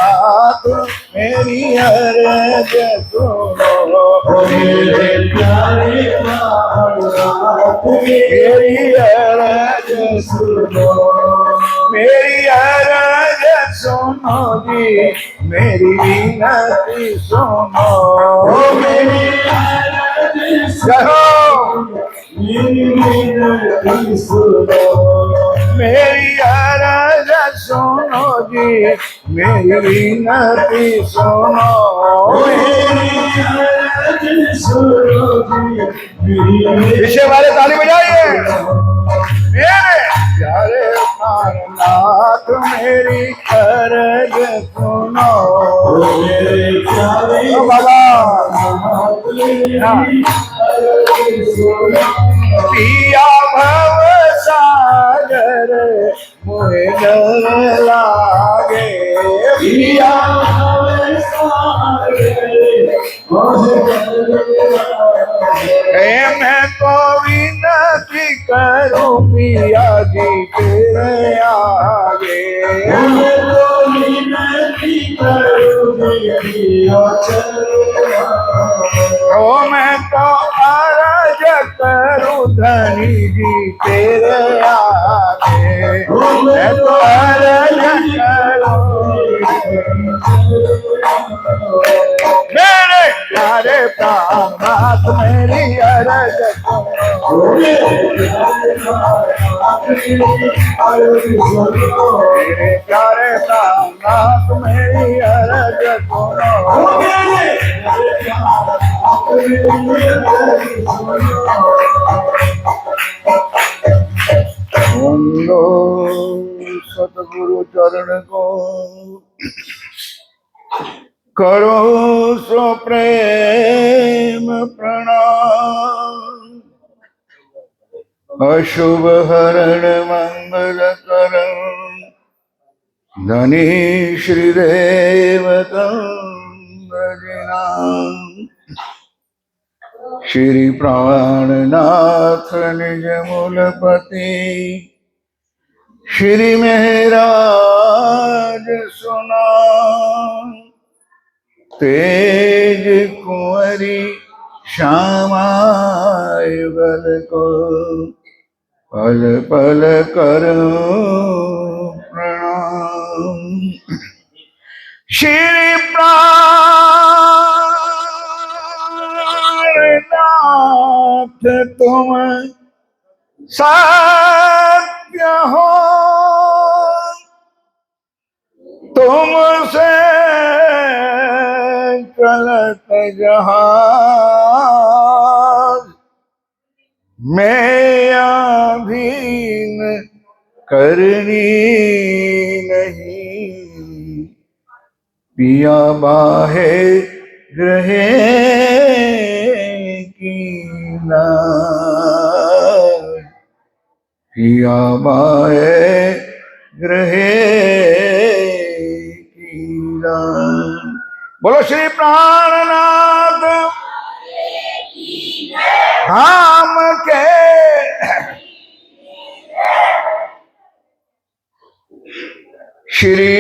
नाथ मेरी अर्ज सुनो, मेरे प्यारे प्राणनाथ मेरी अर्ज सुनो, मेरी अर्ज सुनो जी, मेरी विनती सुनो, मेरी अर्ज सुनो, मेरी विनती सुनो, मेरी अर्ज सुनो जी, मेरी विनती सुनो, मेरी अर्ज सुनो जी, पीछे वाले ताली बजाइए। मेरे प्यारे प्राणनाथ मेरी अर्ज सुनो, मेरे प्यारे बाबा पिया भव सागर मोहे डर लागे, पिया भव सागर मोहे डर लागे, मैं तो विनती करूं पिया जी तेरे आगे, मैं तो विनती करूं पिया तेरे आगे, ओ मैं तो अर्ज करूं धनी जी तेरे आगे, मैं तो अर्ज करूं, मेरे प्यारे प्राणनाथ मेरी अर्ज सुनो, मेरे प्यारे प्राणनाथ मेरी अर्ज सुनो, वंदो सतगुरु चरण को करो सो प्रेम प्रणाम, अशुभ हरण मंगल करण धनी श्रीदेवतं भजनाम, श्री प्राणनाथ निज मूलपति श्री महराज सुना, तेज कुंवरी श्यामाय बल को पल पल करो प्रणाम, श्री प्राणनाथ तुम सत्य हो, तुमसे चलत जहाज, मैं अधीन करनी नहीं, पिया बाहे ग्रहे की लाज, पिया बाहे ग्रहे की लाज। बोलो श्री प्राणनाथ धाम के श्री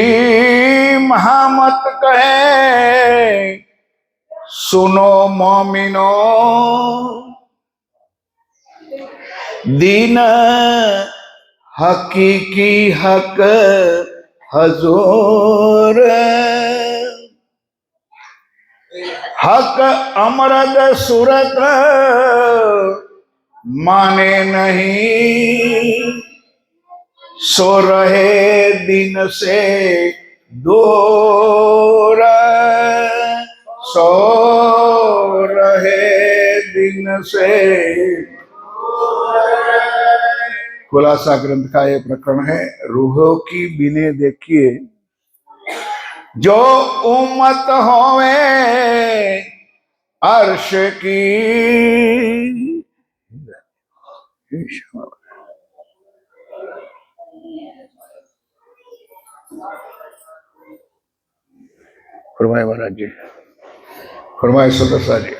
महामत कहे सुनो मोमिनो, दीन हकीकी हक हजूर, हक अमरद सूरत माने नहीं, सो रहे दिन से दूर, सो रहे दिन से। खुलासा ग्रंथ का ये प्रकरण है। रूहों की बिने देखिए जो उम्मत होवे अर्श की, फरमाए महाराज जी, फरमाए सदस्या जी।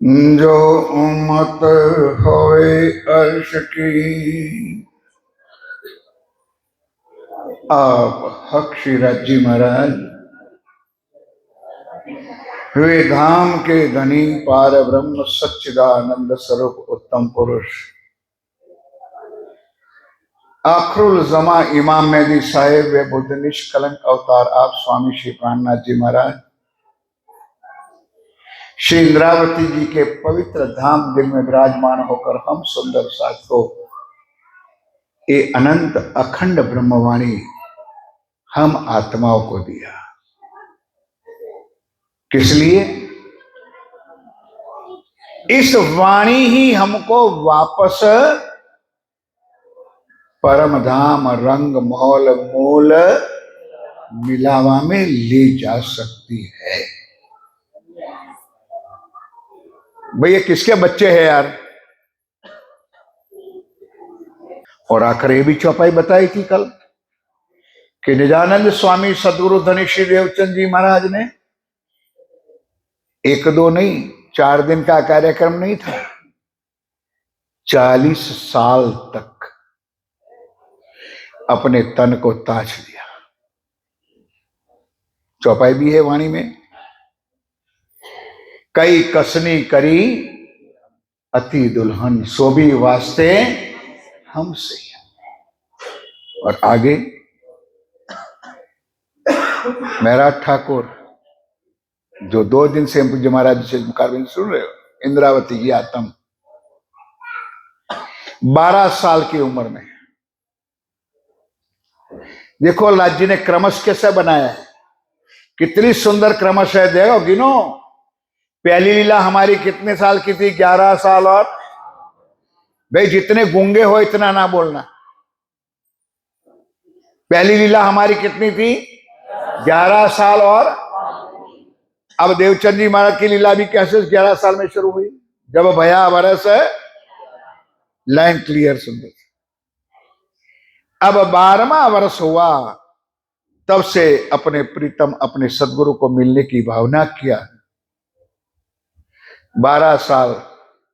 जो उम्मत होए अर्श की। आप हक शिराज जी महाराज वे धाम के धनी पार ब्रह्म सच्चिदानंद स्वरूप उत्तम पुरुष आखरुल जमा इमाम मेहदी साहेब वे बुद्ध निष्कलंक अवतार आप स्वामी श्री प्राणनाथ जी महाराज श्री इंद्रावती जी के पवित्र धाम दिल में विराजमान होकर हम सुंदर साधकों ये अनंत अखंड ब्रह्मवाणी हम आत्माओं को दिया। किस लिए? इस वाणी ही हमको वापस परम धाम रंग मौल मूल मिलावा में ले जा सकती है। भैया किसके बच्चे हैं यार? और आखिर ये भी चौपाई बताई थी कल कि निजानंद स्वामी सदगुरु धनी श्री देवचंद जी महाराज ने एक दो नहीं 4 दिन का कार्यक्रम नहीं था, 40 साल तक अपने तन को ताज दिया। चौपाई भी है वाणी में, कई कसनी करी अति दुल्हन सोभी वास्ते हमसे। और आगे महराज ठाकुर जो 2 दिन से पूज्य महाराज से मुखारबिंद सुन रहे हो, इंद्रावती की आत्म 12 साल की उम्र में देखो लाज जी ने क्रमश कैसे बनाया है, कितनी सुंदर क्रमश है। देखो गिनो, पहली लीला हमारी कितने साल की थी? 11 साल। और भाई जितने गूंगे हो इतना ना बोलना। पहली लीला हमारी कितनी थी? 11 साल। और अब देवचंद जी महाराज की लीला भी कैसे 11 साल में शुरू हुई? जब भया बरस लाइन क्लियर सुंदर। अब 12वां वर्ष हुआ, तब से अपने प्रीतम अपने सदगुरु को मिलने की भावना किया। 12 साल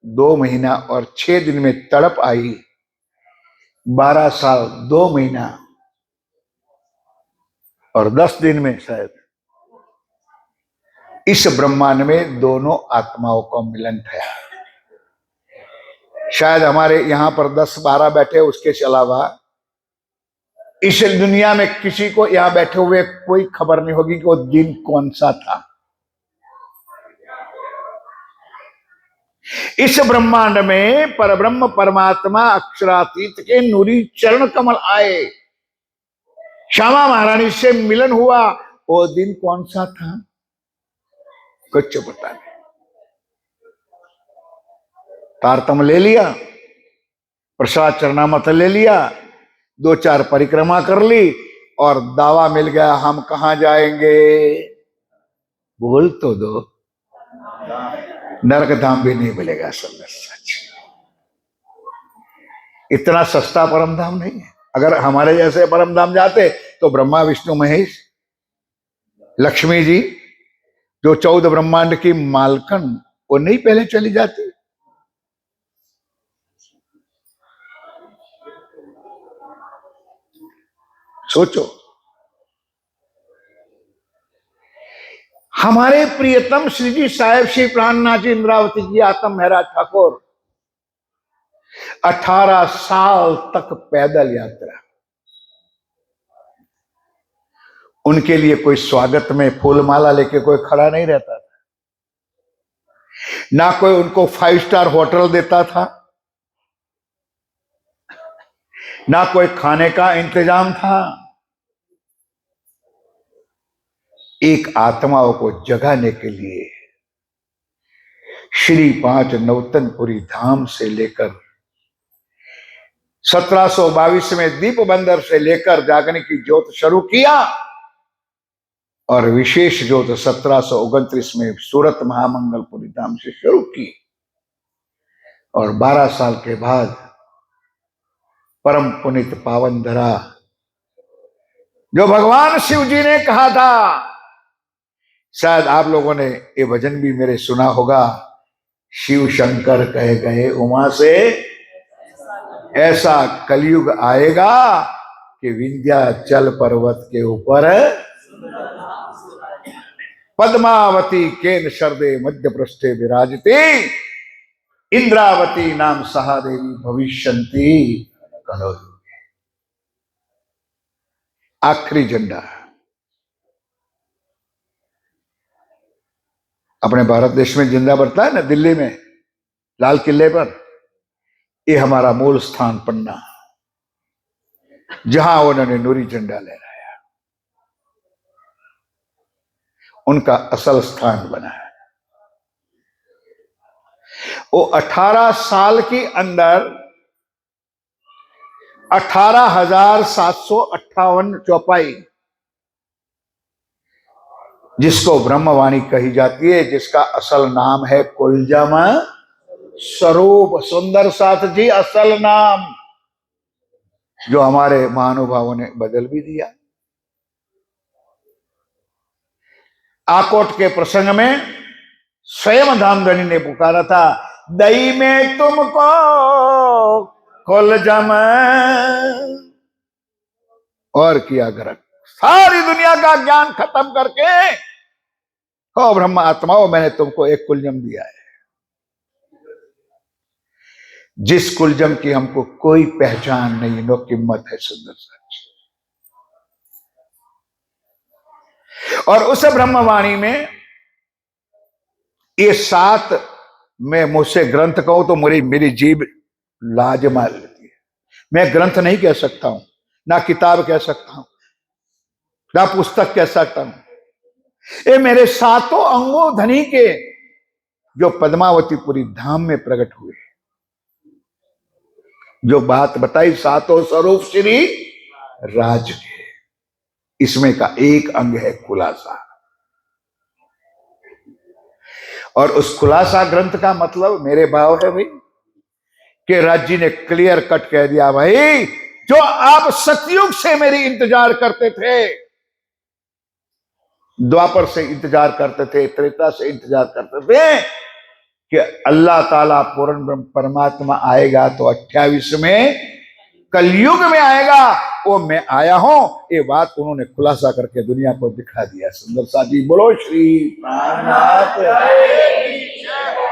2 महीना और 6 दिन में तड़प आई। 12 साल 2 महीना और 10 दिन में शायद इस ब्रह्मांड में दोनों आत्माओं का मिलन था। शायद हमारे यहां पर 10-12 बैठे, उसके अलावा इस दुनिया में किसी को यहां बैठे हुए कोई खबर नहीं होगी कि वो दिन कौन सा था। इस ब्रह्मांड में परब्रह्म परमात्मा अक्षरातीत के नूरी चरण कमल आए, श्यामा महारानी से मिलन हुआ। वो दिन कौन सा था? कुछ पता नहीं। तारतम ले लिया, प्रसाद चरणामत ले लिया, 2-4 परिक्रमा कर ली और दावा मिल गया हम कहां जाएंगे? बोल तो दो। नरक धाम भी नहीं मिलेगा। सच इतना सस्ता परम धाम नहीं है। अगर हमारे जैसे परम धाम जाते तो ब्रह्मा विष्णु महेश लक्ष्मी जी जो 14 ब्रह्मांड की मालकन, वो नहीं पहले चली जाती? सोचो, हमारे प्रियतम श्री जी साहेब श्री प्राणनाथ जी इंद्रावती जी आत्म महराज ठाकुर 18 साल तक पैदल यात्रा। उनके लिए कोई स्वागत में फूलमाला लेके कोई खड़ा नहीं रहता था, ना कोई उनको 5 स्टार होटल देता था, ना कोई खाने का इंतजाम था। एक आत्माओं को जगाने के लिए श्री 5 नवतनपुरी धाम से लेकर 1722 में दीप बंदर से लेकर जागने की ज्योत शुरू किया और विशेष ज्योत 1729 में सूरत महामंगलपुरी धाम से शुरू की। और 12 साल के बाद परम पुनित पावन धरा, जो भगवान शिव जी ने कहा था, शायद आप लोगों ने ये भजन भी मेरे सुना होगा, शिव शंकर कह गए उमा से, ऐसा कलयुग आएगा कि विंध्याचल पर्वत के ऊपर पद्मावती केन शरदे मध्य पृष्ठे विराजते इंद्रावती नाम सहादेवी भविष्यंती कलयुग। आखिरी झंडा अपने भारत देश में जिंदा बढ़ता है ना, दिल्ली में लाल किले पर। ये हमारा मूल स्थान पन्ना, जहां उन्होंने नूरी झंडा लहराया, उनका असल स्थान बना है। वो 18 साल के अंदर 18,758 चौपाई, जिसको ब्रह्मवाणी कही जाती है, जिसका असल नाम है कुलजम स्वरूप। सुंदर साथ जी असल नाम, जो हमारे महानुभावों ने बदल भी दिया। आकोट के प्रसंग में स्वयं धामधनी ने पुकारा था, दई में तुमको कुलजम, और किया ग्रह। सारी दुनिया का ज्ञान खत्म करके, हो ब्रह्म आत्माओं, मैंने तुमको एक कुलजम दिया है, जिस कुलजम की हमको कोई पहचान नहीं, नो कीमत है। सुंदर सच। और उस ब्रह्मवाणी में ये 7, मैं मुझसे ग्रंथ कहूं तो मेरी जीभ लाज मार लेती है। मैं ग्रंथ नहीं कह सकता हूं, ना किताब कह सकता हूं, ना पुस्तक कह सकता हूं। ये मेरे 7 अंगों धनी के, जो पद्मावतीपुरी धाम में प्रकट हुए, जो बात बताई 7 स्वरूप श्री राज के, इसमें का एक अंग है खुलासा। और उस खुलासा ग्रंथ का मतलब मेरे भाव है भाई, कि राज जी ने क्लियर कट कह दिया, भाई जो आप सतयुग से मेरी इंतजार करते थे, द्वापर से इंतजार करते थे, त्रेता से इंतजार करते थे कि अल्लाह ताला पूर्ण परमात्मा आएगा, तो 28 में कलयुग में आएगा, वो मैं आया हूं। ये बात उन्होंने खुलासा करके दुनिया को दिखा दिया। सुंदर सा जी बोलो श्री प्राणनाथ।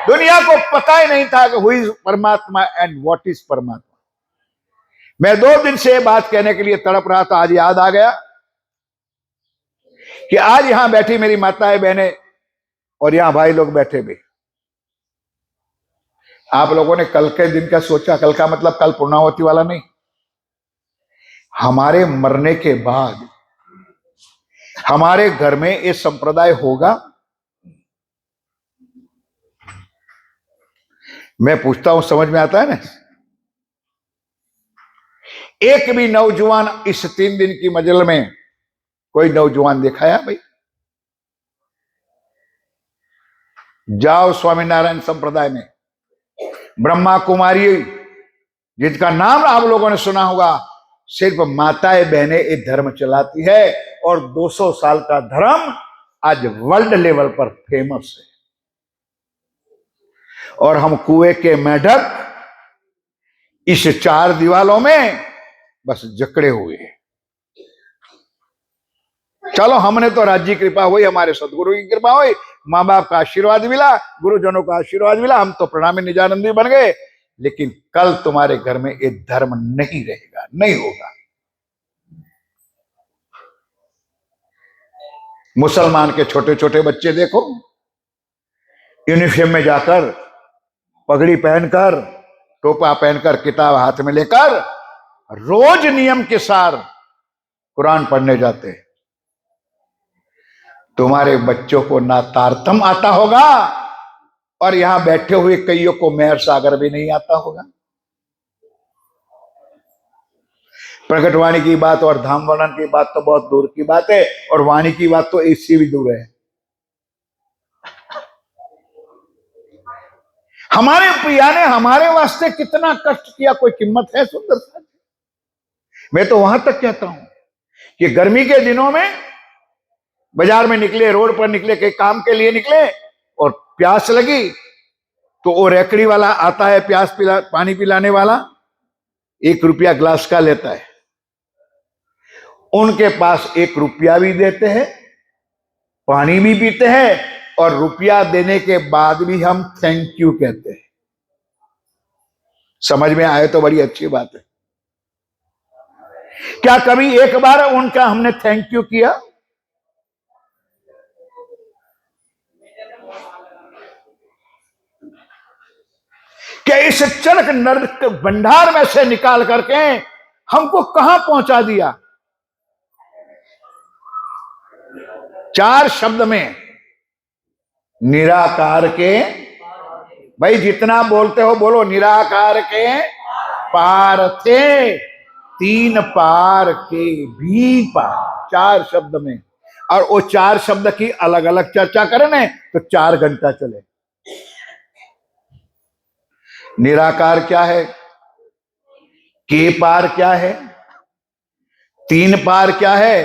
दुनिया को पता ही नहीं था कि हु इज परमात्मा एंड व्हाट इज परमात्मा। मैं 2 दिन से बात कहने के लिए तड़प रहा था, आज याद आ गया कि आज यहां बैठी मेरी माताएं बहनें और यहां भाई लोग बैठे भी, आप लोगों ने कल के दिन का सोचा? कल का मतलब कल पूर्णावती वाला नहीं। हमारे मरने के बाद हमारे घर में ये संप्रदाय होगा? मैं पूछता हूं, समझ में आता है ना? एक भी नौजवान इस 3 दिन की मजल में कोई नौजवान देखा है भाई? जाओ स्वामीनारायण संप्रदाय में, ब्रह्मा कुमारी, जिनका नाम आप लोगों ने सुना होगा, सिर्फ माताएं बहनें ये धर्म चलाती है, और 200 साल का धर्म आज वर्ल्ड लेवल पर फेमस है। और हम कुएं के मेढक इस 4 दीवालों में बस जकड़े हुए। चलो, हमने तो राज्य की कृपा हुई, हमारे सदगुरु की कृपा हुई, माँ बाप का आशीर्वाद मिला, गुरुजनों का आशीर्वाद मिला, हम तो प्रणामी निजानंदी बन गए। लेकिन कल तुम्हारे घर में ये धर्म नहीं रहेगा, नहीं होगा। मुसलमान के छोटे छोटे बच्चे देखो, यूनिफॉर्म में जाकर, पगड़ी पहनकर, टोपा पहनकर, किताब हाथ में लेकर, रोज नियम के साथ कुरान पढ़ने जाते। तुम्हारे बच्चों को ना तारतम आता होगा, और यहां बैठे हुए कईयों को मेहर सागर भी नहीं आता होगा। प्रकट वाणी की बात और धाम वर्णन की बात तो बहुत दूर की बात है, और वाणी की बात तो इससे भी दूर है। हमारे प्रिया ने हमारे वास्ते कितना कष्ट किया, कोई कीमत है? सुंदर सा, मैं तो वहां तक कहता हूं कि गर्मी के दिनों में बाजार में निकले, रोड पर निकले, कहीं काम के लिए निकले, और प्यास लगी, तो वो रेकड़ी वाला आता है पानी पिलाने वाला, 1 रुपया ग्लास का लेता है। उनके पास 1 रुपया भी देते हैं, पानी भी पीते हैं, और रुपया देने के बाद भी हम थैंक यू कहते हैं। समझ में आए तो बड़ी अच्छी बात है। क्या कभी एक बार उनका हमने थैंक यू किया? क्या इस चरक नरक भंडार में से निकाल करके हमको कहां पहुंचा दिया? 4 शब्द में निराकार के, भाई जितना बोलते हो बोलो, निराकार के पार थे, 3 पार के भी पार। 4 शब्द में, और वो 4 शब्द की अलग अलग चर्चा करें तो 4 घंटा चले। निराकार क्या है, के पार क्या है, 3 पार क्या है,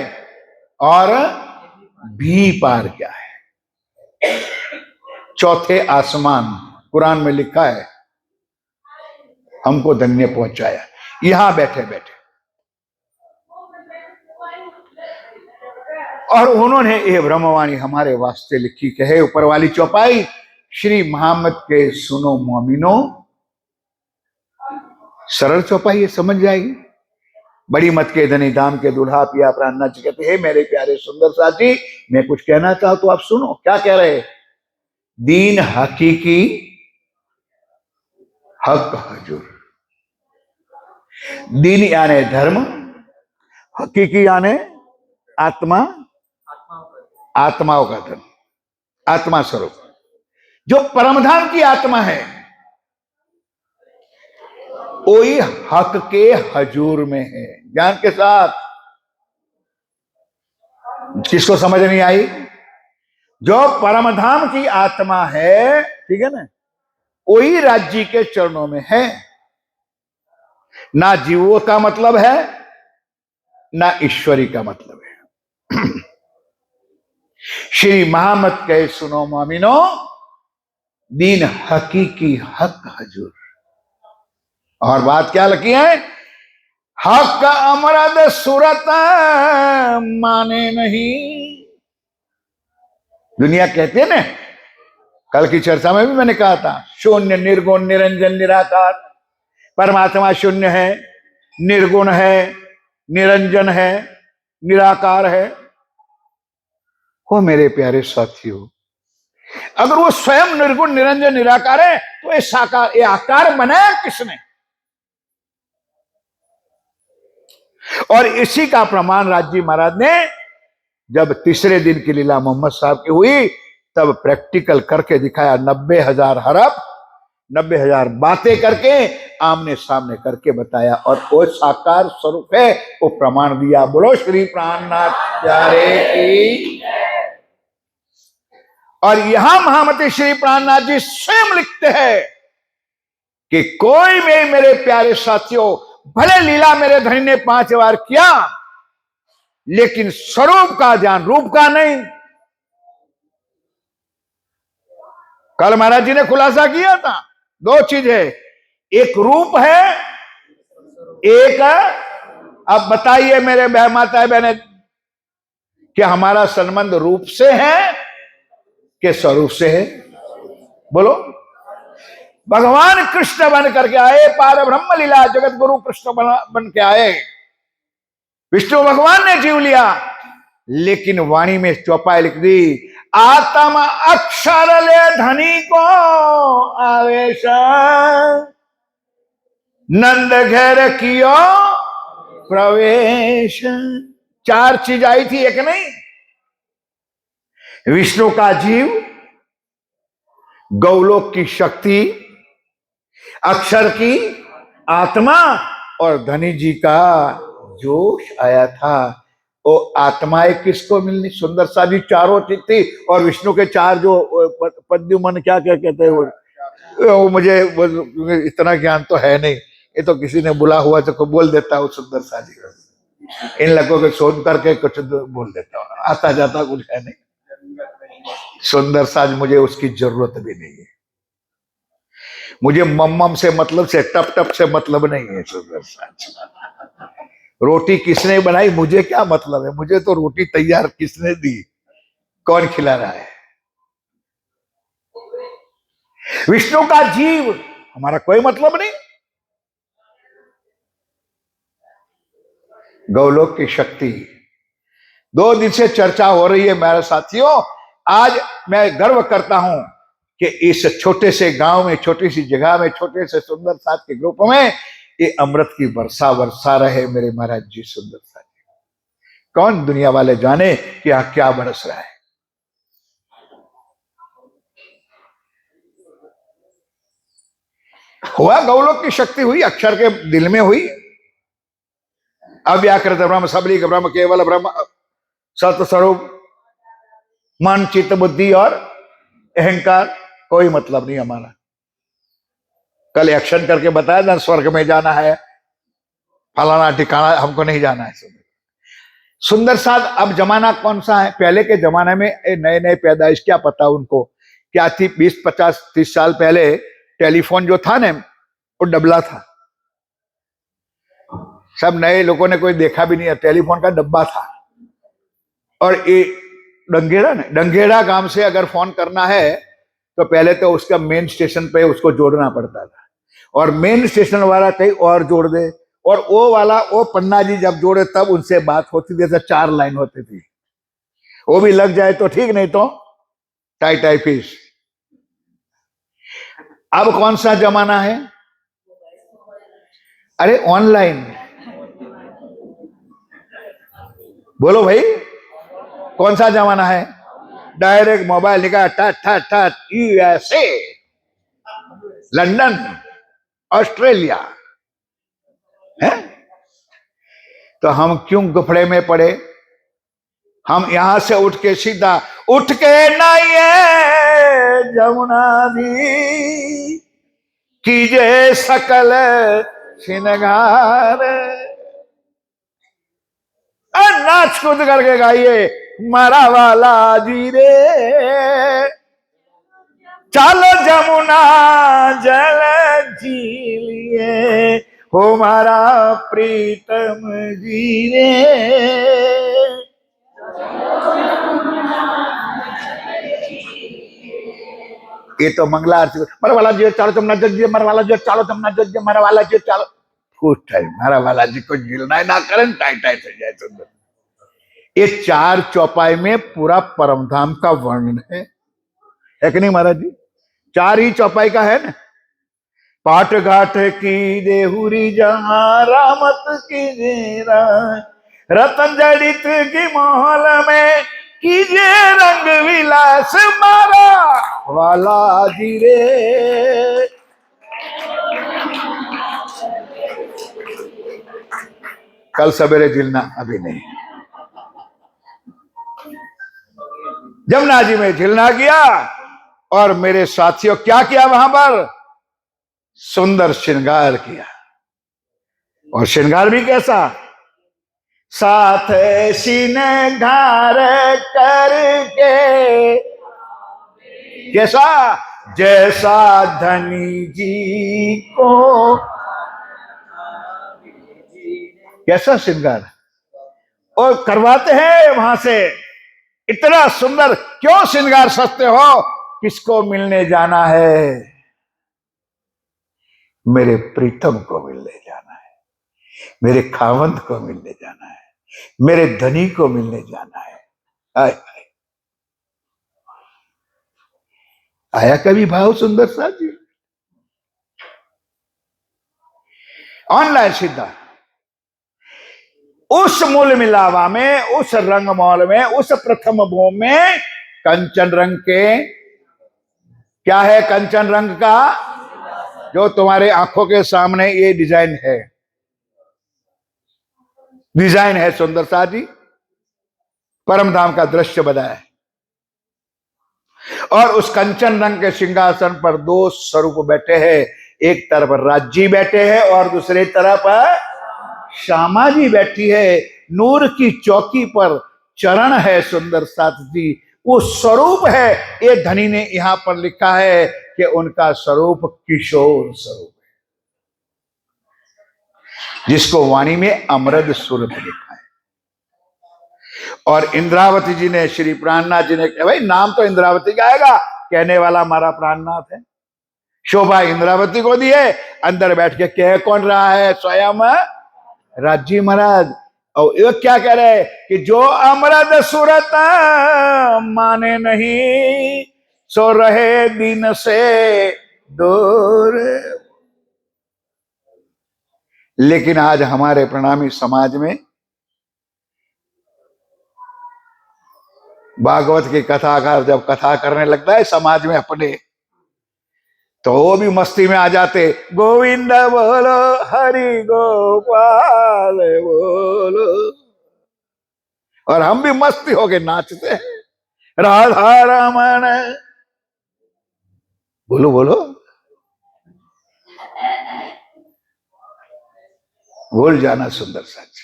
और भी पार क्या है। चौथे आसमान कुरान में लिखा है, हमको धन्य पहुंचाया यहां बैठे बैठे। और उन्होंने ये ब्रह्मवाणी हमारे वास्ते लिखी कहे, ऊपर वाली चौपाई, श्री मोहम्मद के सुनो मोमिनो। सरल चौपाई है, समझ जाएगी। बड़ी मत के धनी दाम के दुल्हा पिया प्राण नच कहते हैं, मेरे प्यारे सुंदर साथी, मैं कुछ कहना चाहूं तो आप सुनो। क्या कह रहे? दीन हकीकी हक हजूर। दीन यानी धर्म, हकीकी यानी आत्मा, आत्माओं का धर्म, आत्मा स्वरूप। जो परमधाम की आत्मा है वही हक के हजूर में है। ज्ञान के साथ, किसको समझ नहीं आई? जो परमधाम की आत्मा है, ठीक है ना, वही राज्य के चरणों में है। ना जीवों का मतलब है, ना ईश्वरी का मतलब है। श्री मोहम्मद के सुनो मोमिनो, दीन हकीकी हक हजूर। और बात क्या लिखी है? हक अमरद सूरत माने नहीं। दुनिया कहते हैं ना, कल की चर्चा में भी मैंने कहा था, शून्य निर्गुण निरंजन निराकार। परमात्मा शून्य है, निर्गुण है, निरंजन है, निराकार है। हो मेरे प्यारे साथियों, अगर वो स्वयं निर्गुण निरंजन निराकार है तो ये साकार, ये आकार बनाया किसने? और इसी का प्रमाण राजी महाराज ने जब तीसरे दिन की लीला मोहम्मद साहब की हुई तब प्रैक्टिकल करके दिखाया। 90,000 हरफ, 90,000 बातें करके आमने सामने करके बताया, और वो साकार स्वरूप है, वो प्रमाण दिया। बोलो श्री प्राणनाथ प्यारे की। और यहां महामती श्री प्राणनाथ जी स्वयं लिखते हैं कि कोई भी मेरे प्यारे साथियों, भले लीला मेरे धनी ने 5 बार किया, लेकिन स्वरूप का ध्यान, रूप का नहीं। कल महाराज जी ने खुलासा किया था, 2 चीज है, एक रूप है, एक अब बताइए मेरे माता बहने कि हमारा संबंध रूप से है कि स्वरूप से है? बोलो। भगवान कृष्ण बन करके आए, पार ब्रह्म लीला जगत गुरु कृष्ण बन के आए, विष्णु भगवान ने जीव लिया, लेकिन वाणी में चौपाई लिख दी, आत्म अक्षर ले धनी को आवेश, नंद घेर कियो प्रवेश। 4 चीज आई थी, एक नहीं। विष्णु का जीव, गौलोक की शक्ति, अक्षर की आत्मा, और धनी जी का जोश आया था। वो आत्माएं किसको मिलनी? सुंदर सा जी चारों थी, और विष्णु के 4 जो पद्युमन क्या क्या कहते हैं वो मुझे इतना ज्ञान तो है नहीं, ये तो किसी ने बुला हुआ तो बोल देता है। वो सुंदर सा जी इन लोगों के शोध करके कुछ बोल देता हूँ, आता जाता कुछ है नहीं। सुंदर साज मुझे उसकी जरूरत भी नहीं है। मुझे मम्मम से मतलब से, टप टप से मतलब नहीं है सुंदर साथ। रोटी किसने बनाई मुझे क्या मतलब है, मुझे तो रोटी तैयार किसने दी, कौन खिला रहा है। विष्णु का जीव हमारा कोई मतलब नहीं। गौलोक की शक्ति 2 दिन से चर्चा हो रही है मेरे साथियों। आज मैं गर्व करता हूं कि इस छोटे से गांव में, छोटी सी जगह में, छोटे से सुंदर साथ के ग्रुप में ये अमृत की वर्षा वर्षा रहे मेरे महाराज जी सुंदर साथ। कौन दुनिया वाले जाने कि यहां क्या बरस रहा है। हुआ गौलोक की शक्ति हुई, अक्षर के दिल में हुई। अव्याकृत ब्रह्म, सबलिक ब्रह्म, केवल ब्रह्म, सत्य स्वरूप, मन चित्त बुद्धि और अहंकार, कोई मतलब नहीं हमारा। कल एक्शन करके बताया ना, स्वर्ग में जाना है, फलाना ठिकाना, हमको नहीं जाना है। सुंदर साथ अब जमाना कौन सा है। पहले के जमाने में नए नए पैदाइश, क्या पता उनको क्या थी। 20 50 30 साल पहले टेलीफोन जो था ना, वो डबला था। सब नए लोगों ने कोई देखा भी नहीं है, टेलीफोन का डब्बा था। और ये डंगेड़ा ना, डंगेड़ा गांव से अगर फोन करना है तो पहले तो उसका मेन स्टेशन पे उसको जोड़ना पड़ता था, और मेन स्टेशन वाला कहीं और जोड़ दे, और वो वाला वो पन्ना जी जब जोड़े तब उनसे बात होती थी। जैसे 4 लाइन होती थी, वो भी लग जाए तो ठीक, नहीं तो टाई टाई फिश। अब कौन सा जमाना है, अरे ऑनलाइन। बोलो भाई, कौन सा जमाना है। डायरेक्ट मोबाइल निकाल, टट टट टट, यूएसए, लंदन, ऑस्ट्रेलिया है। तो हम क्यों गुफड़े में पड़े। हम यहां से उठ के सीधा उठ के नहाइए जमुना दी, कीजे सकल श्रृंगार, नाच कूद करके गाइए मरा वाला जी रे, चलो जमुना जल झीलिए हो मारा प्रीतम जी रे। ये तो मंगला आरती, मरवाला जी चालो तुम नजर जी, मरवाला जी चालो तुम नजर जी, मरवाला जी चालो। फूट है मरवाला जी को झीलना ना करें, टाई टाई से जाए सुंदर। ये 4 चौपाई में पूरा परमधाम का वर्णन है कि नहीं महाराज जी। 4 ही चौपाई का है ना। पाट घाट की देहुरी जहां रामत की जेरा, रतन जड़ित की महल में कीजे रंग विलास मारा वाला जी रे। कल सवेरे झिलना, अभी नहीं। जमुना जी में झिलना किया, और मेरे साथियों क्या किया वहां पर, सुंदर श्रृंगार किया। और श्रृंगार भी कैसा, साथ श्रृंगार करके, कैसा, जैसा धनी जी को, कैसा श्रृंगार और करवाते हैं वहां से। इतना सुंदर क्यों श्रृंगार सजते हो, किसको मिलने जाना है, मेरे प्रीतम को मिलने जाना है, मेरे खावंद को मिलने जाना है, मेरे धनी को मिलने जाना है। आया कभी भाव सुंदर सा जी। ऑनलाइन सीधा उस मूल मिलावा में, उस रंग मॉल में, उस प्रथम भूम में कंचन रंग के, क्या है कंचन रंग का, जो तुम्हारे आंखों के सामने ये डिजाइन है, डिजाइन है सुंदर सा जी। परमधाम का दृश्य बनाया, और उस कंचन रंग के सिंहासन पर 2 स्वरूप बैठे हैं। एक तरफ राज्य बैठे हैं और दूसरे तरफ श्यामा जी बैठी है। नूर की चौकी पर चरण है सुंदर साथ जी, वो स्वरूप है। ये धनी ने यहां पर लिखा है कि उनका स्वरूप किशोर स्वरूप है, जिसको वाणी में अमृत सूरत लिखा है। और इंद्रावती जी ने, श्री प्राणनाथ जी ने, भाई नाम तो इंद्रावती का आएगा, कहने वाला हमारा प्राणनाथ है, शोभा इंद्रावती को दी है, अंदर बैठ के कह कौन रहा है? स्वयं राजी महाराज। और ये क्या कह रहे हैं कि जो अमृत सूरत माने नहीं, सो रहे दिन से दूर। लेकिन आज हमारे प्रणामी समाज में भागवत की कथाकार जब कथा करने लगता है समाज में अपने, तो वो भी मस्ती में आ जाते, गोविंद बोलो हरि गोपाल बोलो, और हम भी मस्ती होके नाचते हैं, राधा रमन बोलो बोलो, भूल जाना सुंदर सच।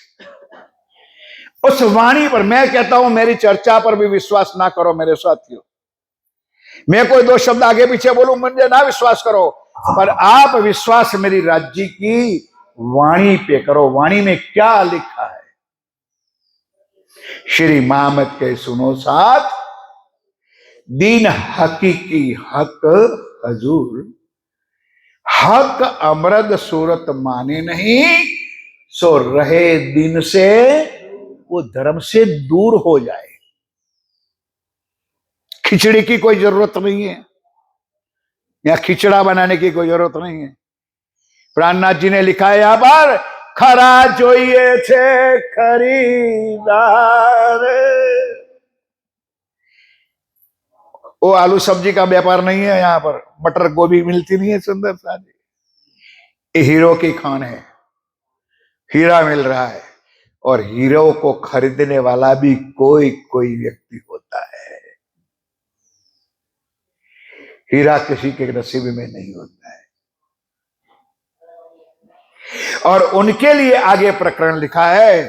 उस वाणी पर मैं कहता हूं, मेरी चर्चा पर भी विश्वास ना करो मेरे साथियों, मैं कोई दो शब्द आगे पीछे बोलूं मुझे ना विश्वास करो, पर आप विश्वास मेरी राज्य की वाणी पे करो। वाणी में क्या लिखा है? श्री महामत के सुनो साथ, दीन हकीकी हक हजूर, हक अमृत सूरत माने नहीं, सो रहे दिन से, वो धर्म से दूर हो जाए। खिचड़ी की कोई जरूरत नहीं है, या खिचड़ा बनाने की कोई जरूरत नहीं है। प्राणनाथ जी ने लिखा है यहां पर, खरा जोइए छे खरीदार। वो आलू सब्जी का व्यापार नहीं है, यहां पर मटर गोभी मिलती नहीं है सुंदर सा जी, ये हीरो की खान है, हीरा मिल रहा है, और हीरो को खरीदने वाला भी कोई कोई व्यक्ति होता है। हीरा किसी के नसीब में नहीं होता है। और उनके लिए आगे प्रकरण लिखा है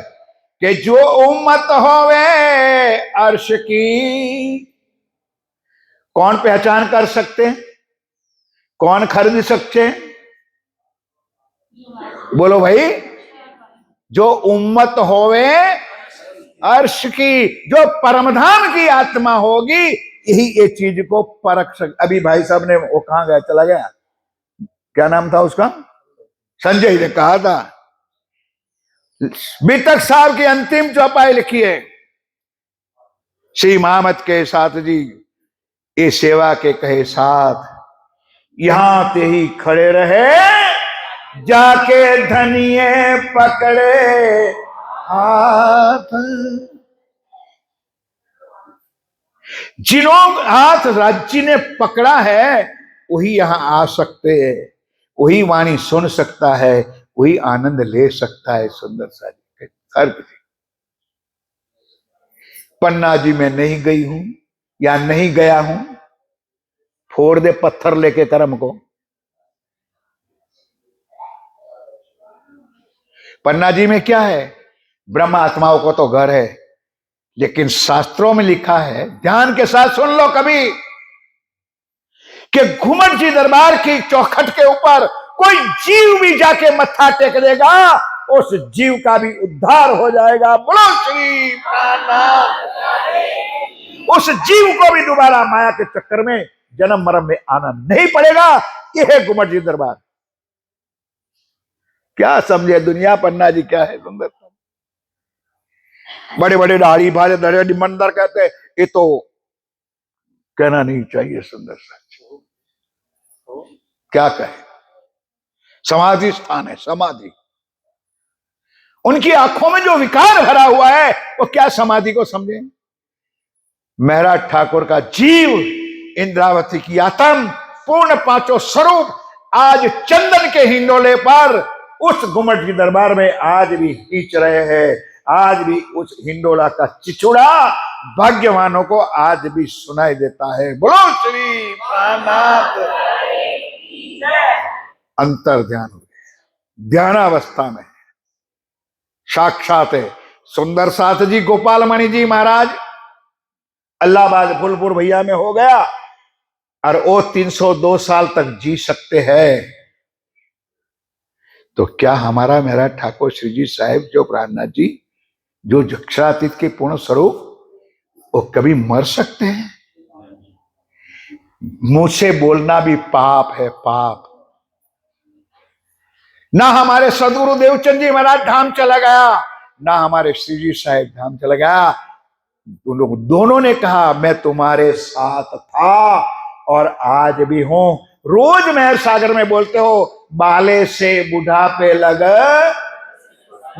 कि जो उम्मत होवे अर्श की, कौन पहचान कर सकते हैं? कौन खरीद सकते हैं? बोलो भाई, जो उम्मत होवे अर्श की, जो परमधाम की आत्मा होगी, यही ये चीज को परख सक। अभी भाई साहब ने, वो कहां गया, चला गया, क्या नाम था उसका, संजय ने कहा था, बीतक साहब की अंतिम चौपाई लिखी है, श्री महामत के साथ जी, ये सेवा के कहे साथ, यहां ते ही खड़े रहे, जाके धनिये पकड़े हाथ। जिन्हों हाथ राज्य ने पकड़ा है, वही यहां आ सकते हैं, वही वाणी सुन सकता है, वही आनंद ले सकता है। सुंदर सा हर किसी। पन्ना जी में नहीं गई हूं या नहीं गया हूं, फोड़ दे पत्थर लेके कर्म को। पन्ना जी में क्या है? ब्रह्म आत्माओं को तो घर है, लेकिन शास्त्रों में लिखा है, ध्यान के साथ सुन लो कभी, कि घुमट जी दरबार की चौखट के ऊपर कोई जीव भी जाके मत्था टेक देगा, उस जीव का भी उद्धार हो जाएगा। बोलो श्री प्राणनाथ। उस जीव को भी दोबारा माया के चक्कर में, जन्म मरण में आना नहीं पड़ेगा। यह है घुमट जी दरबार। क्या समझे दुनिया, पन्ना जी क्या है सुंदर। बड़े बड़े दाढ़ी भाले धड़े मंदिर कहते हैं, ये तो कहना नहीं चाहिए सुंदर सच। क्या कहे, समाधि स्थान है, समाधि। उनकी आंखों में जो विकार भरा हुआ है, वो क्या समाधि को समझे। महराज ठाकुर का जीव, इंद्रावती की आत्म, पूर्ण पांचों स्वरूप आज चंदन के हिंडोले पर उस घुमट की दरबार में आज भी खींच रहे हैं। आज भी उस हिंडोला का चिचुड़ा भाग्यवानों को आज भी सुनाई देता है। बोलो श्री प्राणनाथ। अंतर ध्यान हो गया, ध्यानावस्था में साक्षात है। सुंदर साथ जी, गोपाल मणि जी महाराज, अल्लाहाबाद फुलपुर भैया में हो गया। और वो 302 साल तक जी सकते हैं, तो क्या हमारा मेरा ठाकुर श्री जी साहेब जो प्राणनाथ जी जो अक्षरातीत के पूर्ण स्वरूप, वो कभी मर सकते हैं? मुंह से बोलना भी पाप है, पाप। ना हमारे सदगुरु देवचंद जी महाराज धाम चला गया, ना हमारे श्री जी साहेब धाम चला गया। उन लोग दोनों ने कहा मैं तुम्हारे साथ था और आज भी हूं। रोज महर सागर में बोलते हो, बाले से बुढ़ापे लग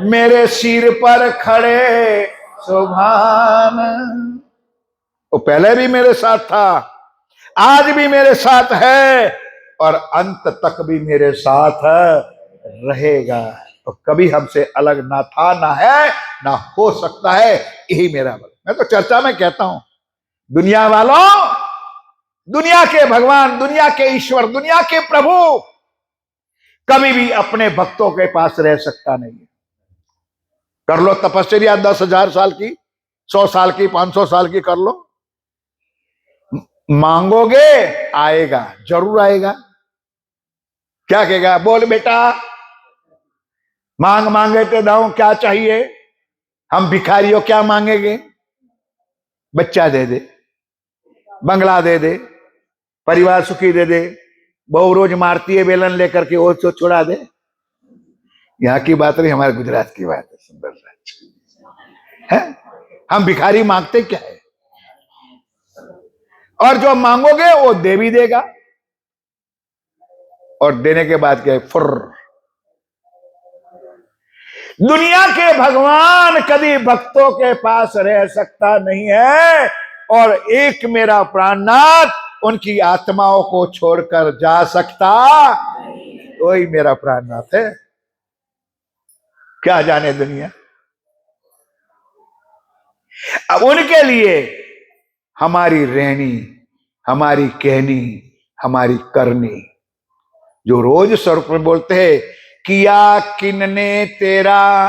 मेरे सिर पर खड़े सुभान। वो पहले भी मेरे साथ था, आज भी मेरे साथ है और अंत तक भी मेरे साथ रहेगा। तो कभी हमसे अलग ना था, ना है, ना हो सकता है। यही मेरा बल। मैं तो चर्चा में कहता हूं, दुनिया वालों, दुनिया के भगवान, दुनिया के ईश्वर, दुनिया के प्रभु कभी भी अपने भक्तों के पास रह सकता नहीं है। कर लो तपस्या 10,000 साल की, 100 साल की, 500 साल की कर लो, मांगोगे आएगा, जरूर आएगा। क्या कहेगा? बोल बेटा, मांग मांगे तो दाऊं, क्या चाहिए? हम भिखारियों क्या मांगेंगे? बच्चा दे दे, बंगला दे दे, परिवार सुखी दे दे, बहु रोज मारती है बेलन लेकर के, वो छुड़ा दे। यहाँ की बात नहीं, हमारे गुजरात की बात है। सुंदर है, हम भिखारी मांगते क्या है? और जो मांगोगे वो दे भी देगा, और देने के बाद क्या है? फुर। दुनिया के भगवान कभी भक्तों के पास रह सकता नहीं है, और एक मेरा प्राणनाथ उनकी आत्माओं को छोड़कर जा सकता, वही मेरा प्राणनाथ है। क्या जाने दुनिया। अब उनके लिए हमारी रहनी, हमारी कहनी, हमारी करनी, जो रोज स्वरूप में बोलते हैं, किया किनने तेरा,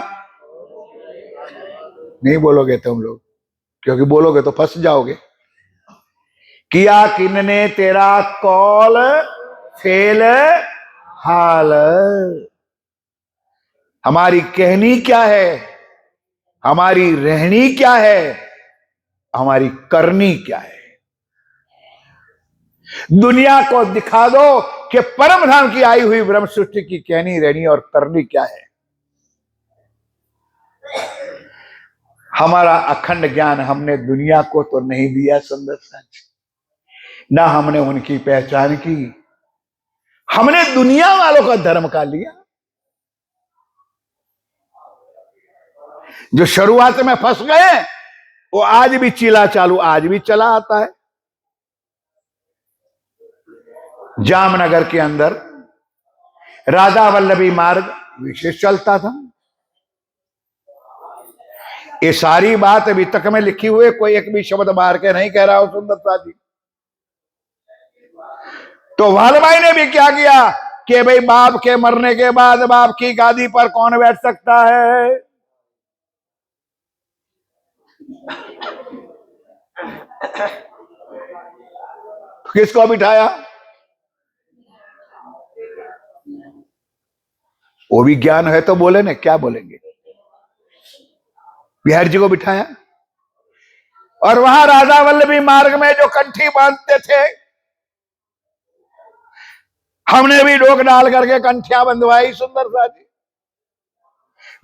नहीं बोलोगे तुम लोग, क्योंकि बोलोगे तो फंस जाओगे। किया किनने तेरा कौल फेल हाल। हमारी कहनी क्या है, हमारी रहनी क्या है, हमारी करनी क्या है। दुनिया को दिखा दो कि परम धाम की आई हुई ब्रह्म सृष्टि की कहनी, रहनी और करनी क्या है। हमारा अखंड ज्ञान हमने दुनिया को तो नहीं दिया सुंदर साज, ना हमने उनकी पहचान की, हमने दुनिया वालों का धर्म का लिया। जो शुरुआत में फंस गए वो आज भी चिल्ला चालू, आज भी चला आता है। जामनगर के अंदर राधा वल्लभी मार्ग विशेष चलता था। ये सारी बात अभी तक में लिखी हुई, कोई एक भी शब्द बाहर के नहीं कह रहा हो सुंदरता जी। तो वालभाई ने भी क्या किया कि भाई बाप के मरने के बाद बाप की गादी पर कौन बैठ सकता है? किसको बिठाया? वो भी ज्ञान है तो बोले ना, क्या बोलेंगे? बिहार जी को बिठाया, और वहां राधा वल्लभी मार्ग में जो कंठी बांधते थे, हमने भी डोक डाल करके कंठियां बंधवाई सुंदरता जी।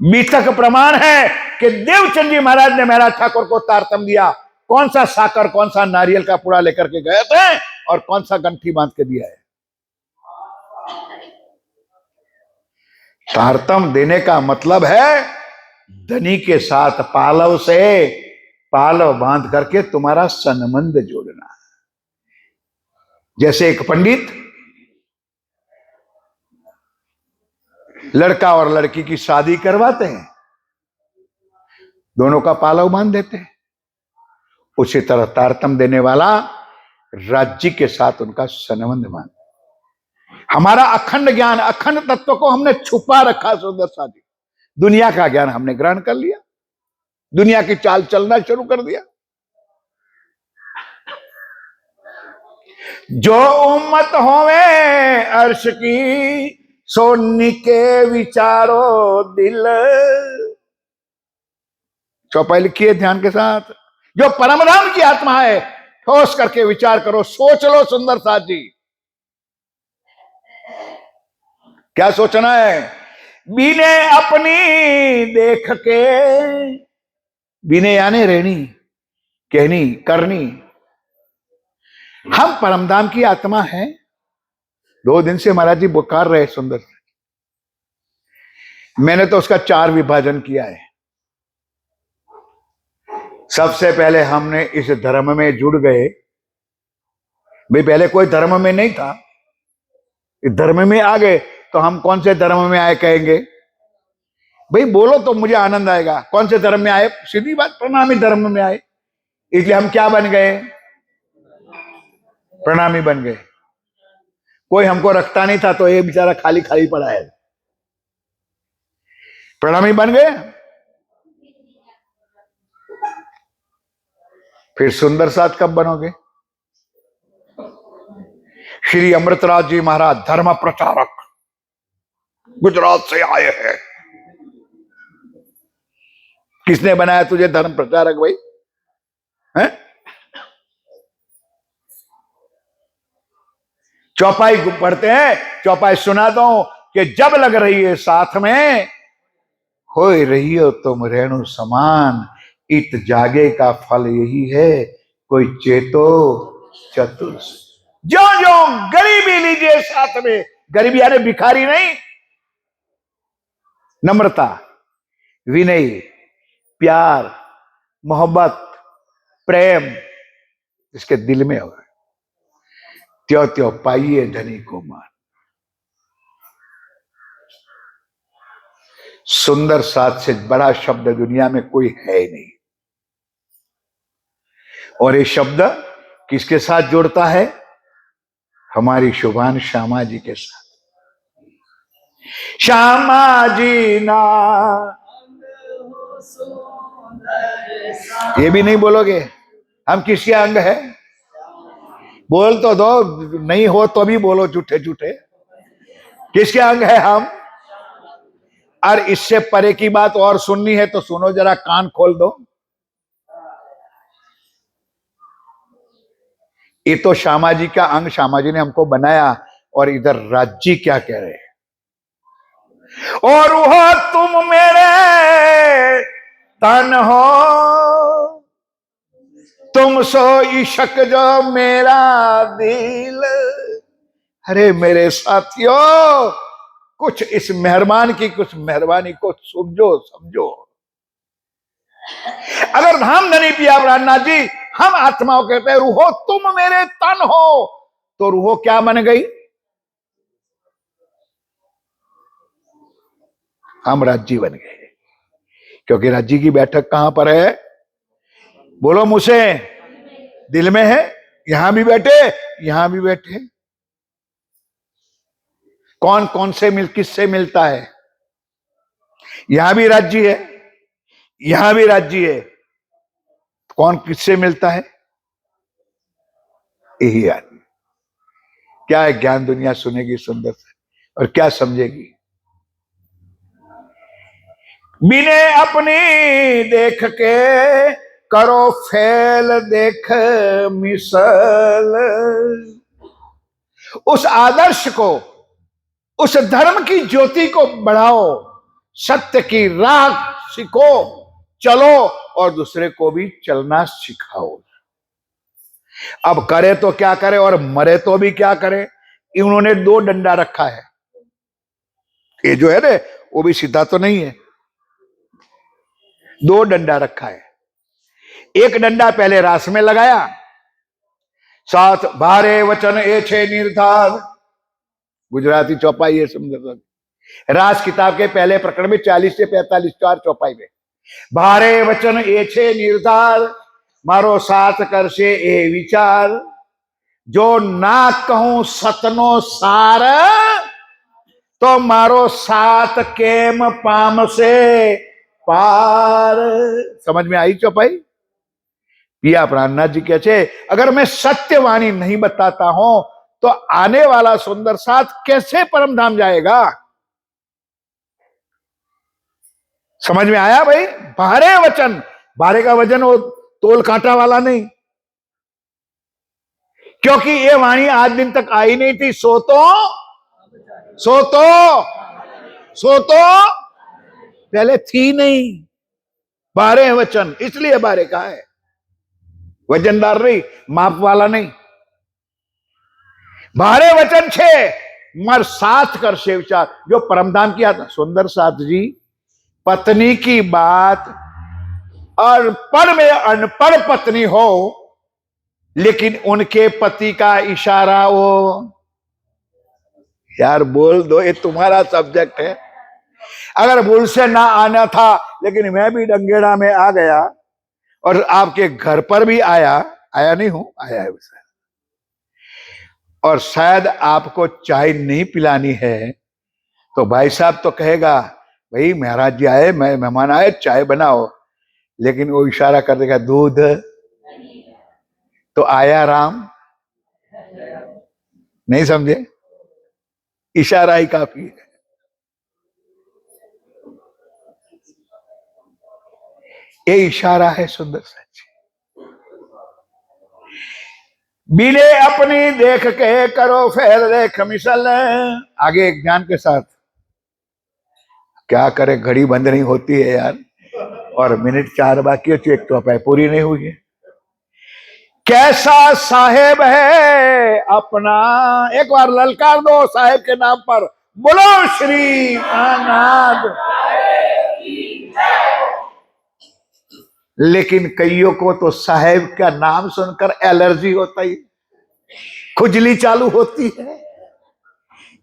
बीतक प्रमाण है कि देवचंद जी महाराज ने महाराज ठाकुर को तारतम दिया, कौन सा साकर, कौन सा नारियल का पूड़ा लेकर के गए थे और कौन सा गंठी बांध के दिया है। तारतम देने का मतलब है धनी के साथ पालव से पालव बांध करके तुम्हारा संबंध जोड़ना। जैसे एक पंडित लड़का और लड़की की शादी करवाते हैं, दोनों का पालव बांध देते हैं, उसी तरह तारतम देने वाला राज्य के साथ उनका संबंध बांध। हमारा अखंड ज्ञान, अखंड तत्व को हमने छुपा रखा सुंदर साथी। दुनिया का ज्ञान हमने ग्रहण कर लिया, दुनिया की चाल चलना शुरू कर दिया। जो उम्मत होवे अर्श की, सो निके विचारो दिल। चौपाई लिखिए ध्यान के साथ। जो परम धाम की आत्मा है, ठोस करके विचार करो, सोच लो सुंदर साथ जी। क्या सोचना है? बीने अपनी देख के, बीने यानी रहनी, कहनी, करनी। हम परमधाम की आत्मा हैं। 2 दिन से महाराज जी बुखार रहे सुंदर। मैंने तो उसका 4 विभाजन किया है। सबसे पहले हमने इस धर्म में जुड़ गए। भाई पहले कोई धर्म में नहीं था, इस धर्म में आ गए तो हम कौन से धर्म में आए कहेंगे? भाई बोलो तो मुझे आनंद आएगा। कौन से धर्म में आए? सीधी बात, प्रणामी धर्म में आए। इसलिए हम क्या बन गए? प्रणामी बन गए। कोई हमको रखता नहीं था तो ये बेचारा खाली खाली पड़ा है, प्रणामी बन गए। फिर सुंदर साथ कब बनोगे? श्री अमृतराज जी महाराज धर्म प्रचारक गुजरात से आए हैं। किसने बनाया तुझे धर्म प्रचारक भाई? हैं? चौपाई पढ़ते हैं, चौपाई सुनाता हूं कि जब लग रही है साथ में, हो रही हो तुम रेणु समान, इत जागे का फल यही है, कोई चेतो चतुर। जो जो गरीबी लीजिए साथ में, गरीबी यानी भिखारी नहीं, नम्रता, विनय, प्यार, मोहब्बत, प्रेम इसके दिल में हो, त्यो त्यो पाइए धनी को मान। सुंदर साथ से बड़ा शब्द दुनिया में कोई है ही नहीं। और ये शब्द किसके साथ जोड़ता है? हमारी शुभान श्यामा जी के साथ। श्यामा जी ना, ये भी नहीं बोलोगे? हम किसके अंग है? बोल तो दो, नहीं हो तो भी बोलो झूठे झूठे। किसके अंग है हम? और इससे परे की बात और सुननी है तो सुनो, जरा कान खोल दो। ये तो श्यामा जी का अंग, श्यामा जी ने हमको बनाया। और इधर राज्य क्या कह रहे हैं? और वो तुम मेरे तन हो, तुम सो इश्क जो मेरा दिल। अरे मेरे साथियों, कुछ इस मेहरबान की कुछ मेहरबानी को समझो समझो। अगर धाम धनी पिया ब्रह्मनाथ जी, हम आत्माओं कहते हैं रूहो तुम मेरे तन हो, तो रूहो क्या बन गई? हम राज्य बन गए। क्योंकि राज्य की बैठक कहां पर है? बोलो मुझसे। दिल में है। यहां भी बैठे, यहां भी बैठे। कौन कौन से किससे मिलता है? यहां भी राज्य है, यहां भी राज्य है। कौन किससे मिलता है? यही आदमी। क्या है? ज्ञान दुनिया सुनेगी सुंदर से, और क्या समझेगी? बिने अपनी देख के, करो फैल देख मिसल। उस आदर्श को, उस धर्म की ज्योति को बढ़ाओ, सत्य की राह सीखो, चलो, और दूसरे को भी चलना सिखाओ। अब करे तो क्या करे और मरे तो भी क्या करे? इन्होंने 2 डंडा रखा है। ये जो है ना, वो भी सीधा तो नहीं है। 2 डंडा रखा है। एक डंडा पहले रास में लगाया, साथ भारे वचन ए छे निर्धार। गुजराती चौपाई है समझ। रास किताब के पहले प्रकरण में 40 से 45 4 चौपाई में, भारे वचन ए छे निर्धार, मारो साथ करशे ए विचार, जो ना कहूं सतनो सार, तो मारो साथ केम पाम से पार। समझ में आई चौपाई? पिया प्राणनाथ जी कहे छे अगर मैं सत्यवाणी नहीं बताता हूं तो आने वाला सुंदर साथ कैसे परम धाम जाएगा। समझ में आया भाई। भारे वचन, भारे का वजन वो तोल कांटा वाला नहीं, क्योंकि ये वाणी आज दिन तक आई नहीं थी। सो तो पहले थी नहीं। भारे वचन इसलिए भारे का है, वजनदार नहीं, माप वाला नहीं। भारे वचन छे मर साथ कर से विचार। जो परमधाम किया था सुंदर साथ जी, पत्नी की बात और पर में अनपढ़ पत्नी हो, लेकिन उनके पति का इशारा वो, यार बोल दो, ये तुम्हारा सब्जेक्ट है। अगर भूल से ना आना था, लेकिन मैं भी डंगेड़ा में आ गया और आपके घर पर भी आया नहीं हूं, आया है उसे, और शायद आपको चाय नहीं पिलानी है तो भाई साहब तो कहेगा भाई महाराज जी आए, मैं मेहमान आए, चाय बनाओ, लेकिन वो इशारा कर देगा दूध, तो आया राम। नहीं समझे, इशारा ही काफी है। ये इशारा है सुंदर सच। बिने अपनी देख के करो फेर देख मिसल। आगे एक ज्ञान के साथ, क्या करे घड़ी बंद नहीं होती है यार, और मिनट 4 बाकी है, एक तो पूरी नहीं हुई है। कैसा साहेब है अपना, एक बार ललकार दो साहेब के नाम पर, बोलो श्री आनंद। लेकिन कईयों को तो साहेब का नाम सुनकर एलर्जी होता ही, खुजली चालू होती है।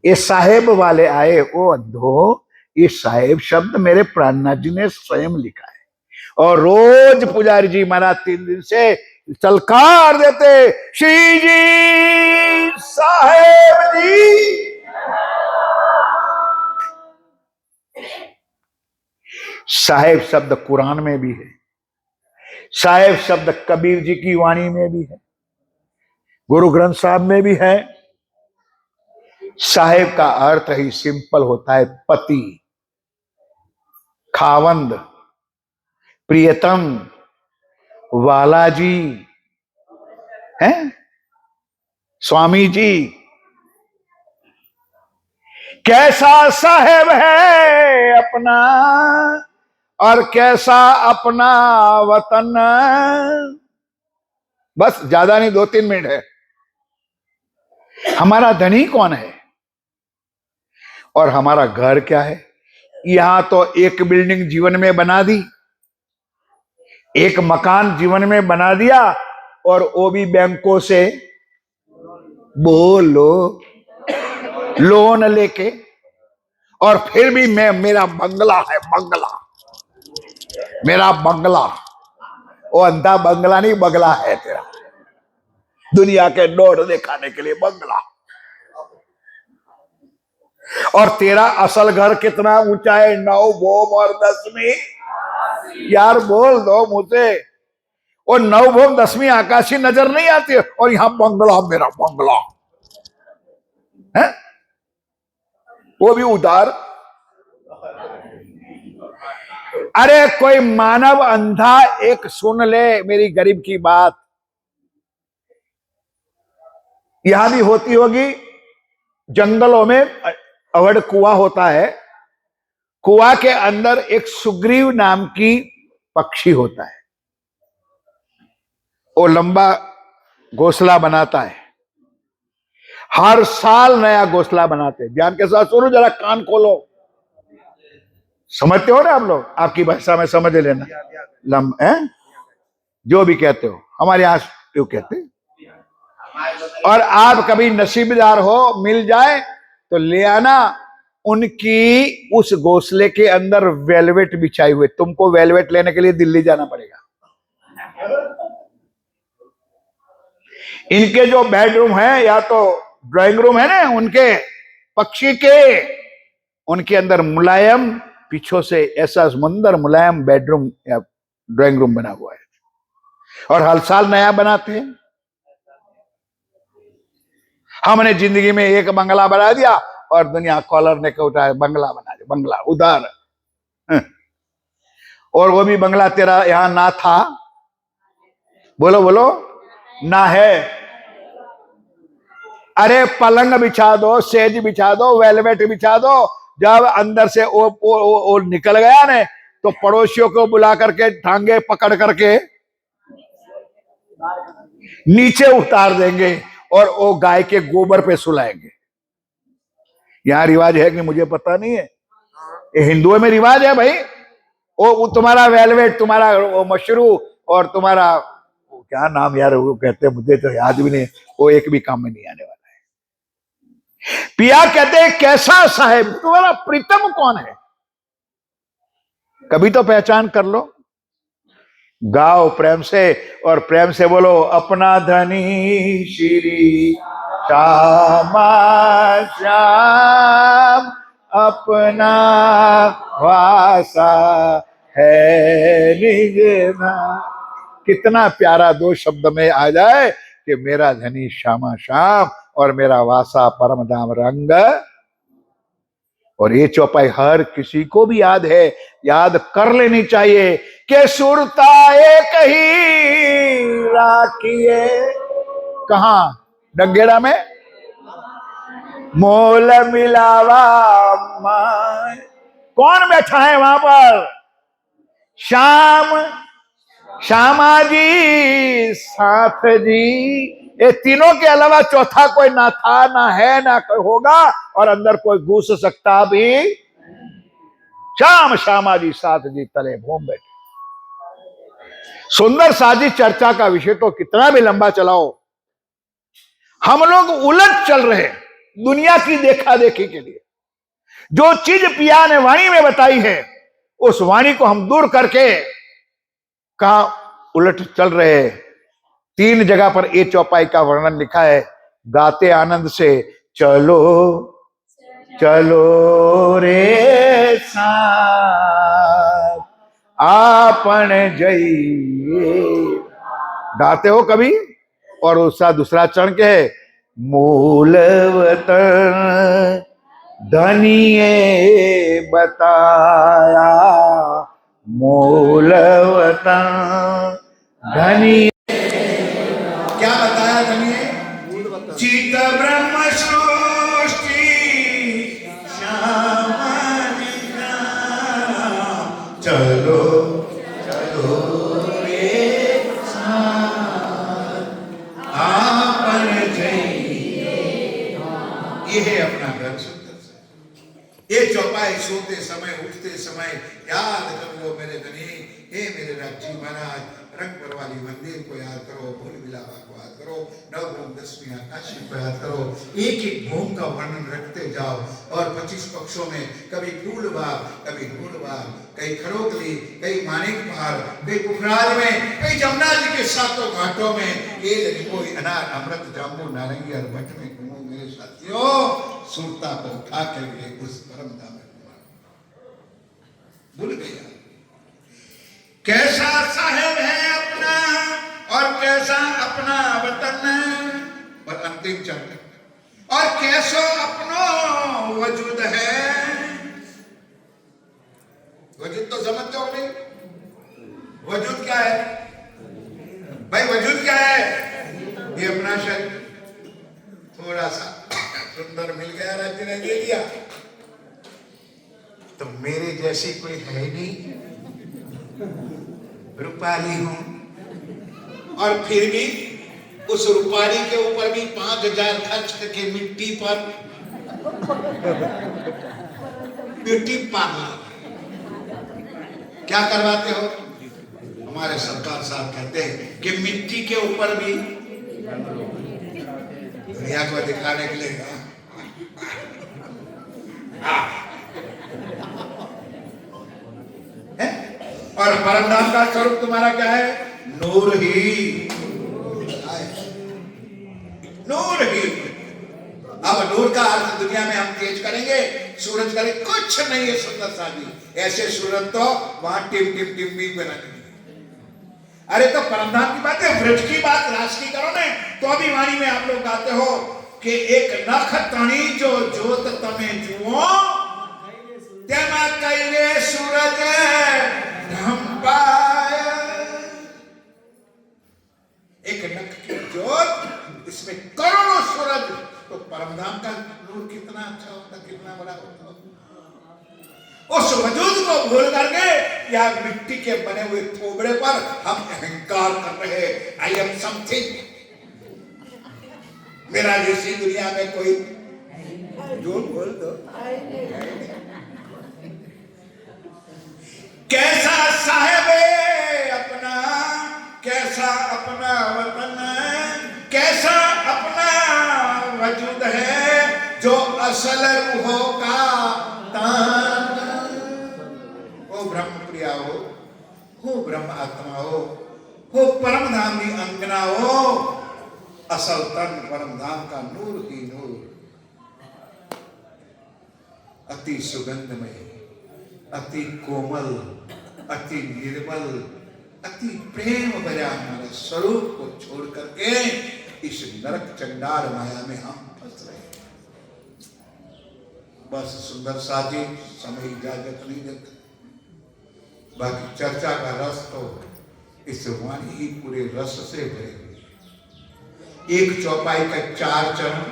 ये साहेब वाले आए, ओ अंधो, ये साहेब शब्द मेरे प्राणनाथ जी ने स्वयं लिखा है, और रोज पुजारी जी महाराज 3 दिन से चलकार देते, श्री जी साहेब जी। साहेब शब्द कुरान में भी है, साहेब शब्द कबीर जी की वाणी में भी है, गुरु ग्रंथ साहब में भी है। साहेब का अर्थ ही सिंपल होता है, पति, खावंद, प्रियतम, वाला जी, हैं स्वामी जी। कैसा साहेब है अपना और कैसा अपना वतन। बस ज्यादा नहीं, 2-3 मिनट है। हमारा धनी कौन है और हमारा घर क्या है। यहां तो एक बिल्डिंग जीवन में बना दी, एक मकान जीवन में बना दिया, और वो भी बैंकों से बोलो लोन लेके, और फिर भी मेरा बंगला है, बंगला, मेरा बंगला। वो अंधा बंगला नहीं, बंगला है तेरा, दुनिया के नोट दिखाने के लिए बंगला। और तेरा असल घर कितना ऊंचा है, 9 भोम और 10वीं। यार बोल दो मुझे, और 9 भोम 10वीं आकाशी नजर नहीं आती है, और यहां बंगला, मेरा बंगला है, वो भी उधार। अरे कोई मानव अंधा एक सुन ले मेरी गरीब की बात। यहां भी होती होगी, जंगलों में अवड़ कुआं होता है, कुआं के अंदर एक सुग्रीव नाम की पक्षी होता है, वो लंबा घोंसला बनाता है, हर साल नया घोंसला बनाते हैं। ध्यान के साथ सुनो, जरा कान खोलो, समझते हो ना आप लोग, आपकी भाषा में समझ लेना। जो भी कहते हो, हमारे यहां क्यों कहते हैं। और आप कभी नसीबदार हो, मिल जाए तो ले आना, उनकी उस घोंसले के अंदर वेलवेट बिछाई हुए। तुमको वेलवेट लेने के लिए दिल्ली जाना पड़ेगा। इनके जो बेडरूम है या तो ड्राइंग रूम है ना उनके, पक्षी के, उनके अंदर मुलायम, पीछों से ऐसा सुंदर मुलायम बेडरूम या ड्राइंग रूम बना हुआ है। और हर साल नया बनाते हैं। हमने जिंदगी में एक बंगला बना दिया और दुनिया कॉलर ने उठाया बंगला बना दिया, बंगला उधार। और वो भी बंगला तेरा यहां ना था, बोलो बोलो, ना है। अरे पलंग बिछा दो, सेज बिछा दो, वेलवेट बिछा दो, जब अंदर से वो निकल गया ने तो पड़ोसियों को बुला करके टांगे पकड़ करके नीचे उतार देंगे और वो गाय के गोबर पे सुलाएंगे। यहां रिवाज है कि मुझे पता नहीं है, ये हिंदुओं में रिवाज है भाई। वो तुम्हारा वेलवेट, तुम्हारा वो मशरू और तुम्हारा वो क्या नाम यार वो कहते, मुझे तो याद भी नहीं, वो एक भी काम में नहीं आने वाला है। पिया कहते हैं कैसा साहेब, तुम्हारा प्रीतम कौन है, कभी तो पहचान कर लो। गाओ प्रेम से, और प्रेम से बोलो, अपना धनी श्री श्यामा श्याम, अपना वासा है निजना। कितना प्यारा दो शब्द में आ जाए कि मेरा धनी श्यामा श्याम और मेरा वासा परम धाम रंग। और ये चौपाई हर किसी को भी याद है, याद कर लेनी चाहिए कि सुरता एक ही राखिए। कहां? डंगेरा में मोल मिलावा मान। कौन बैठा है वहां पर? श्याम, श्यामा जी, साथ जी। ये तीनों के अलावा चौथा कोई ना था, ना है, ना कोई होगा, और अंदर कोई घुस सकता भी। श्याम श्यामा जी साथ जी तले घूम बैठे। सुंदर साजी चर्चा का विषय तो कितना भी लंबा चलाओ, हम लोग उलट चल रहे दुनिया की देखा देखी के लिए। जो चीज पिया ने वाणी में बताई है, उस वाणी को हम दूर करके कहा उलट चल रहे। 3 जगह पर ये चौपाई का वर्णन लिखा है। गाते आनंद से चलो चलो रे साथ आपन जइए, गाते हो कभी? और उसका दूसरा चरण क्या है? मूल वतन धनिए बताया, मूल वतन धनी क्या बताया धनिए? चित ब्रह्म सृष्टि श्याम चलो चलो रे आपन जइए। ये है अपना घर सुंदर से। ये चौपाई सोते समय उठते समय याद कर लो मेरे धनी। हे मेरे राजी महाराज, रंग परवाली मंदिर को याद करो, भूल बिलावा को याद करो, नवभूम दसवीं आकाशी को याद करो। एक एक भूम का वर्णन रखते जाओ। और 25 पक्षों में कभी फूल बाग, कभी ढूंढ बाग, कहीं खड़ोकली, कहीं मानिक पहाड़, कहीं पुखराज में, कहीं जमुना जी के 7 घाटों में, केल कोई अनार अमृत जामुन नारंगी और बट में घूमो मेरे साथियों, सुरता को उठा करके उस परम धाम में भूल गया। कैसा साहेब है अपना और कैसा अपना वतन, और अंतिम चरण, और कैसो अपनो वजूद है। वजूद तो समझते हो नहीं? वजूद क्या है भाई? वजूद क्या है? ये अपना शरीर थोड़ा सा सुंदर मिल गया, राज्य ने दे दिया, तो मेरे जैसी कोई है नहीं, रूपाली हूं। और फिर भी उस रूपाली के ऊपर भी 5000 खर्च करके मिट्टी पर ब्यूटी पार्लर क्या करवाते हो? हमारे सरकार साहब कहते हैं कि मिट्टी के ऊपर भी दुनिया को दिखाने के लिए। और परमधाम का स्वरूप तुम्हारा क्या है? नूर ही, नूर ही। अब नूर का अर्थ दुनिया में हम तेज करेंगे, सूरज करेंगे, कुछ नहीं है सुंदर साजी। ऐसे सूरज तो वहां टिम टिम टिम भी बना। अरे तो परमधाम की बात है, वृक्ष की बात रास की करो ना। तो अभी वाणी में आप लोग गाते हो कि एक नख तणी जो जोत तमे जुओ तेमा कईले सूरज ढंपाय। एक नख की जोत, इसमें करोड़ों सूरज। तो परमधाम का नूर कितना अच्छा होता, कितना बड़ा होता। उस वजूद को भूल करके या मिट्टी के बने हुए थोबड़े पर हम अहंकार कर रहे, आई एम समथिंग, मेरा जैसी दुनिया में कोई। झूठ बोल दो। कैसा साहेब अपना, कैसा अपना वतन, कैसा अपना वजूद है जो असल रूहों का तान। हो ब्रह्म प्रिया हो ब्रह्म आत्मा हो परम धाम की अंगना हो, असल तन परम धाम का नूर ही नूर। अति सुगंधमय, अति कोमल, अति निर्मल, अति प्रेम भरा हमारे स्वरूप को छोड़ करके इस नरक चंडाल माया में हम फंस रहे हैं। बस सुंदर साजी समय इजाजत नहीं देता। बाकी चर्चा का रस तो इस वाणी ही पूरे रस से भरे हुए। एक चौपाई का 4 चरण,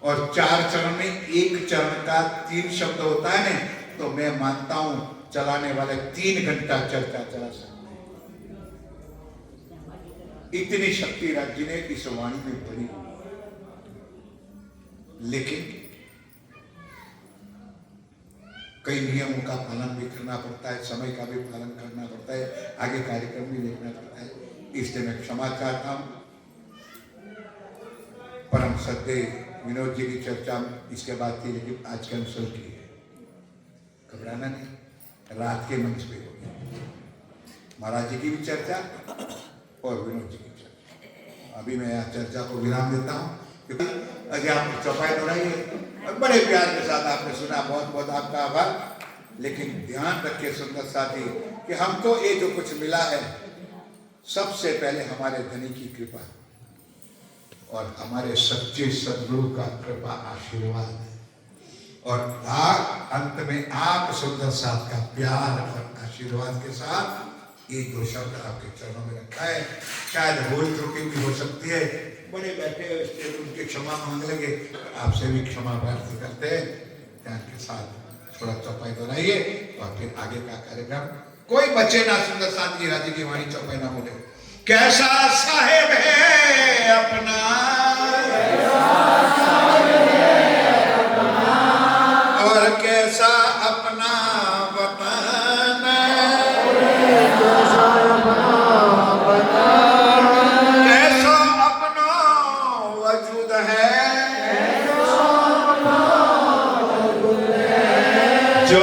और 4 चरण में एक चरण का 3 शब्द होता है ना, तो मैं मानता हूं चलाने वाले 3 घंटा चर्चा चला सकते हैं। इतनी शक्ति राज्य ने इस वाणी में भरी। लेकिन कई नियमों का पालन भी करना पड़ता है, समय का भी पालन करना पड़ता है, आगे कार्यक्रम भी देखना पड़ता है। इसलिए मैं क्षमा चाहता हूं। परम सत्य विनोद जी की चर्चा इसके बाद थी, लेकिन आज कैंसिल की है। घबराना नहीं, रात के मंच पे होगी महाराज जी की भी चर्चा और विनोद जी की चर्चा। अभी मैं यहाँ चर्चा को विराम देता हूँ, क्योंकि अजय आप चौपाई दोहराइए और बड़े प्यार के साथ आपने सुना, बहुत बहुत आपका आभार। लेकिन ध्यान रखिए सुंदर साथी कि हमको ये जो कुछ मिला है, सबसे पहले हमारे धनी की कृपा और हमारे सच्चे सदगुरु का कृपा आशीर्वाद, और अंत में आप सुंदर साथ का प्यार और आशीर्वाद के साथ ये 2 शब्द आपके चरणों में रखा है। शायद भूल त्रुटि भी हो सकती है, बड़े बैठे हुए स्टेज उनकी क्षमा मांग लेंगे, आपसे भी क्षमा प्रार्थना करते हैं। ध्यान के साथ थोड़ा चौपाई दोहराइए और फिर आगे का कार्यक्रम। कोई बचे ना सुंदर साथ जी राजी की वाणी चौपाई ना बोले। कैसा साहेब है अपना, और कैसा अपना वतन, कैसा अपना वजूद है जो